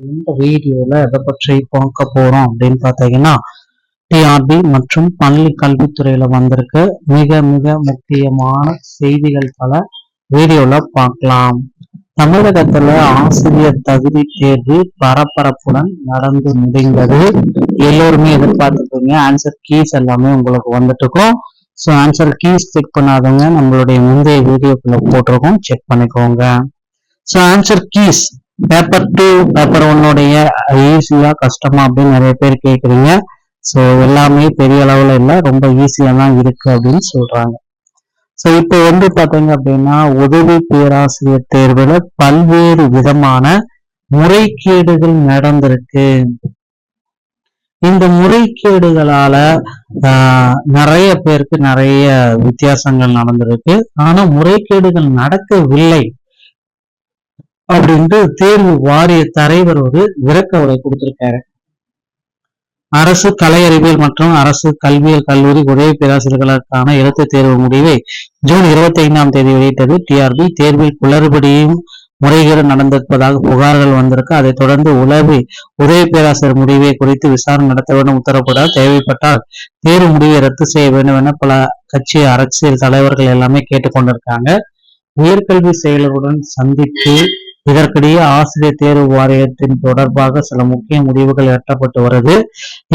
இந்த வீடியோல எதை பற்றி பார்க்க போறோம் அப்படின்னு பார்த்தீங்கன்னா டிஆர்பி மற்றும் பள்ளி கல்வித்துறையில வந்திருக்க மிக மிக முக்கியமான செய்திகள் பல வீடியோல பார்க்கலாம். தமிழகத்துல ஆசிரியர் தகுதி தேர்வு பரபரப்புடன் நடந்து முடிந்தது. எல்லோருமே எதிர்பார்த்துருக்கீங்க. ஆன்சர் கீஸ் எல்லாமே உங்களுக்கு வந்துட்டு இருக்கும். ஸோ ஆன்சர் கீஸ் செக் பண்ணாதவங்க நம்மளுடைய முந்தைய வீடியோக்குள்ள போட்டிருக்கோம், செக் பண்ணிக்கோங்க. So answer keys paper 2 paper 1 ஈஸியா கஷ்டமா அப்படின்னு நிறைய பேர் கேட்குறீங்க. ஸோ எல்லாமே பெரிய அளவுல இல்லை, ரொம்ப ஈஸியா தான் இருக்கு அப்படின்னு சொல்றாங்க. ஸோ இப்போ பாத்தீங்க அப்படின்னா உதவி பேராசிரியர் தேர்வுல பல்வேறு விதமான முறைகேடுகள் நடந்திருக்கு. இந்த முறைகேடுகளால நிறைய பேருக்கு நிறைய வித்தியாசங்கள் நடந்திருக்கு. ஆனா முறைகேடுகள் நடக்கவில்லை அப்படின்ட்டு தேர்வு வாரிய தலைவர் ஒரு விளக்க உரை கொடுத்திருக்காரு. அரசு கலை அறிவியல் மற்றும் அரசு கல்வியியல் கல்லூரி உதவி பேராசிரியர்களுக்கான எழுத்து தேர்வு முடிவை ஜூன் 25ஆம் தேதி வெளியிட்டது. டிஆர்பி தேர்வில் குளறுபடியும் முறைகேடு நடந்திருப்பதாக புகார்கள் வந்திருக்கு. அதைத் தொடர்ந்து உதவி பேராசிரியர் முடிவை குறித்து விசாரணை நடத்த வேண்டும், உத்தரவிட்டால் தேவைப்பட்டால் தேர்வு முடிவை ரத்து செய்ய வேண்டும் என பல கட்சி அரசியல் தலைவர்கள் எல்லாமே கேட்டுக்கொண்டிருக்காங்க. உயர்கல்வி செயலருடன் சந்தித்து இதற்கிடையே ஆசிரியர் தேர்வு வாரியத்தின் தொடர்பாக சில முக்கிய முடிவுகள் எட்டப்பட்டு வருது.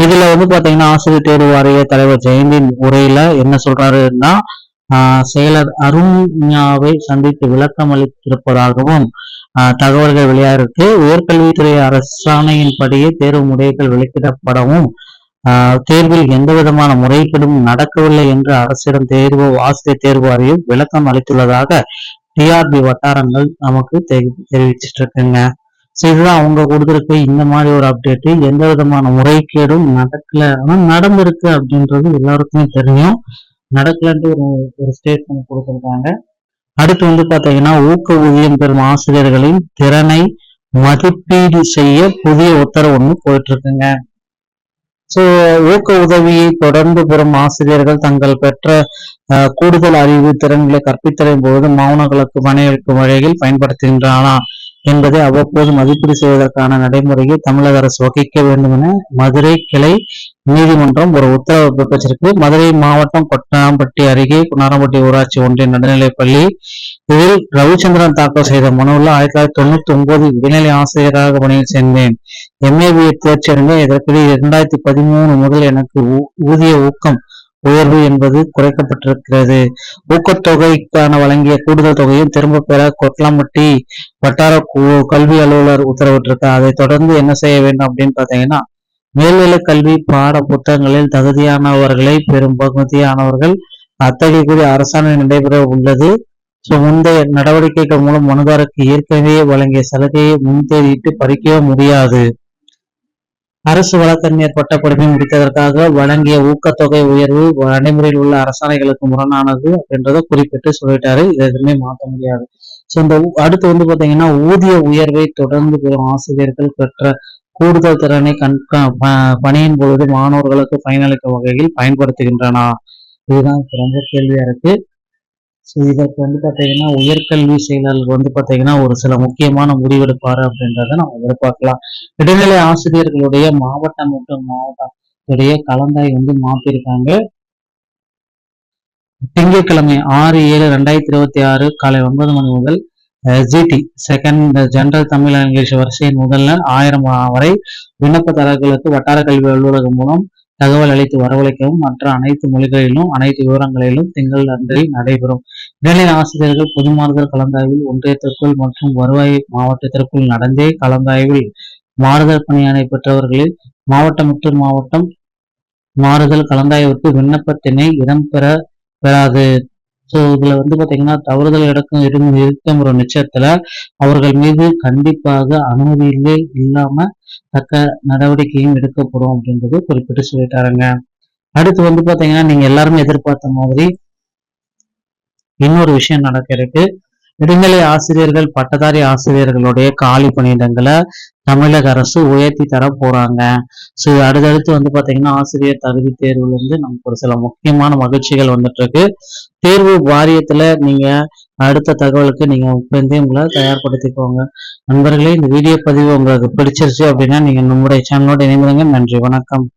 இதுல பாத்தீங்கன்னா ஆசிரியர் தேர்வு வாரிய தலைவர் ஜெயந்தின் உரையில என்ன சொல்றாருன்னா, செயலர் அருண்யாவை சந்தித்து விளக்கம் அளித்திருப்பதாகவும் தகவல்கள் வெளியாயிருக்கு. உயர்கல்வித்துறை அரசாணையின்படியே தேர்வு முடிவுகள் வெளியிடப்படவும் தேர்வில் எந்த விதமான முறைகேடும் நடக்கவில்லை என்று அரசிடம் ஆசிரியர் தேர்வு வாரியம் விளக்கம் அளித்துள்ளதாக டிஆர்பி வட்டாரங்கள் நமக்கு தெரிவிச்சிட்டு இருக்குங்க. ஸோ இதுதான் அவங்க கொடுத்துருக்கு இந்த மாதிரி ஒரு அப்டேட். எந்த விதமான முறைகேடும் நடக்கல, ஆனா நடந்திருக்கு அப்படின்றது எல்லாருக்குமே தெரியும். நடக்கலன்ட்டு ஒரு ஸ்டேட்மெண்ட் கொடுத்துருக்காங்க. அடுத்து பாத்தீங்கன்னா ஊக்க ஊதியம் பெறும் ஆசிரியர்களின் திறனை மதிப்பீடு செய்ய புதிய உத்தரவு போயிட்டு இருக்குங்க. ஸோ ஊக்க உதவியை தொடர்ந்து பெறும் ஆசிரியர்கள் தங்கள் பெற்ற கூடுதல் அறிவு திறன்களை கற்பித்தலின் போது மாணவர்களுக்கு பணியளிக்கும் வகையில் பயன்படுத்துகின்றனா என்பதை அவ்வப்போது மதிப்பீடு செய்வதற்கான நடைமுறையை தமிழக அரசு வகிக்க வேண்டும் என மதுரை கிளை நீதிமன்றம் ஒரு உத்தரவு பிறப்பிச்சிருக்கு. மதுரை மாவட்டம் கொட்டாம்பட்டி அருகே குன்னாரம்பட்டி ஊராட்சி ஒன்றிய நடுநிலைப்பள்ளி இதில் ரவிச்சந்திரன் தாக்கல் செய்த மனுவில் 1999 இடைநிலை ஆசிரியராக பணியில் சேர்ந்தேன். MAB தேர்ச்சி அடைந்த இதற்கிடையே 2013 முதல் எனக்கு ஊதிய ஊக்கம் உயர்வு என்பது குறைக்கப்பட்டிருக்கிறது. ஊக்கத்தொகைக்கான வழங்கிய கூடுதல் தொகையும் திரும்ப பெற கொட்டலாம்பட்டி வட்டார கல்வி அலுவலர் உத்தரவிட்டிருக்கார். அதை தொடர்ந்து என்ன செய்ய வேண்டும் அப்படின்னு பாத்தீங்கன்னா, மேல்நிலை கல்வி பாட புத்தகங்களில் தகுதியானவர்களை பெரும் பகுதியானவர்கள் அத்தகைய கூடிய அரசாணை நடைபெற உள்ளது. முந்தைய நடவடிக்கைகள் மூலம் மனுதாரருக்கு ஏற்கனவே வழங்கிய சலுகையை முன்தேதியிட்டு பறிக்கவே முடியாது. அரசு வழக்கறிஞர் பட்டப்படிப்பை முடித்ததற்காக வழங்கிய ஊக்கத்தொகை உயர்வு நடைமுறையில் உள்ள அரசாணைகளுக்கு முரணானது அப்படின்றத குறிப்பிட்டு சொல்லிட்டாரு. இதை எதுவுமே மாற்ற முடியாது. இந்த அடுத்து பாத்தீங்கன்னா ஊதிய உயர்வை தொடர்ந்து பெறும் ஆசிரியர்கள் பெற்ற கூடுதல் திறனை பணியின் பொழுது மாணவர்களுக்கு பயனளிக்கும் வகையில் பயன்படுத்துகின்றனா, இதுதான் ரொம்ப கேள்வியா இருக்கு. ஸோ இதற்கு பாத்தீங்கன்னா உயர்கல்வி செயலர் பாத்தீங்கன்னா ஒரு சில முக்கியமான முடிவெடுப்பாரு அப்படின்றத நம்ம எதிர்பார்க்கலாம். இடைநிலை ஆசிரியர்களுடைய மாவட்டம் மற்றும் மாவட்டத்துடைய கலந்தாய் மாத்திருக்காங்க. திங்கட்கிழமை 6/7/2026 காலை 9 மணி முதல் GT second general Tamil English வரிசையின் முதல்ல 1000 வரை விண்ணப்பதாரர்களுக்கு வட்டார கல்வி அலுவலகம் மூலம் தகவல் அளித்து வரவழைக்கவும் மற்ற அனைத்து மொழிகளிலும் அனைத்து விவரங்களிலும் திங்கள் அன்றி நடைபெறும். இடைநிலை ஆசிரியர்கள் பொதுமாறுதல் கலந்தாய்வில் ஒன்றியத்திற்குள் மற்றும் வருவாய் மாவட்டத்திற்குள் நடந்தே கலந்தாய்வில் மாறுதல் பணியாணை பெற்றவர்களில் மாவட்டம் மற்றும் மாவட்டம் மாறுதல் கலந்தாய்விற்கு விண்ணப்பத்தினை பெறாது. ஸோ இதுல பாத்தீங்கன்னா தவறுதல் இருக்கும் ஒரு நிச்சயத்துல அவர்கள் மீது கண்டிப்பாக அனுமதி இல்லாம தக்க நடவடிக்கையும் எடுக்கப்படும் அப்படின்றது குறிப்பிட்டு சொல்லிட்டாருங்க. அடுத்து பாத்தீங்கன்னா நீங்க எல்லாருமே எதிர்பார்த்த மாதிரி இன்னொரு விஷயம் நடக்க இருக்கு. இடைநிலை ஆசிரியர்கள் பட்டதாரி ஆசிரியர்களுடைய காலி பணியிடங்களை தமிழக அரசு உயர்த்தி தர போறாங்க. ஸோ அடுத்தடுத்து பாத்தீங்கன்னா ஆசிரியர் தகுதி தேர்வுல நமக்கு ஒரு சில முக்கியமான மகிழ்ச்சிகள் வந்துட்டு இருக்கு. தேர்வு வாரியத்துல நீங்க அடுத்த தகவலுக்கு நீங்க இப்பந்தே உங்களை தயார்படுத்திக்கோங்க. நண்பர்களே, இந்த வீடியோ பதிவு உங்களுக்கு பிடிச்சிருச்சு அப்படின்னா நீங்க நம்முடைய சேனலோட இணைந்துருங்க. நன்றி, வணக்கம்.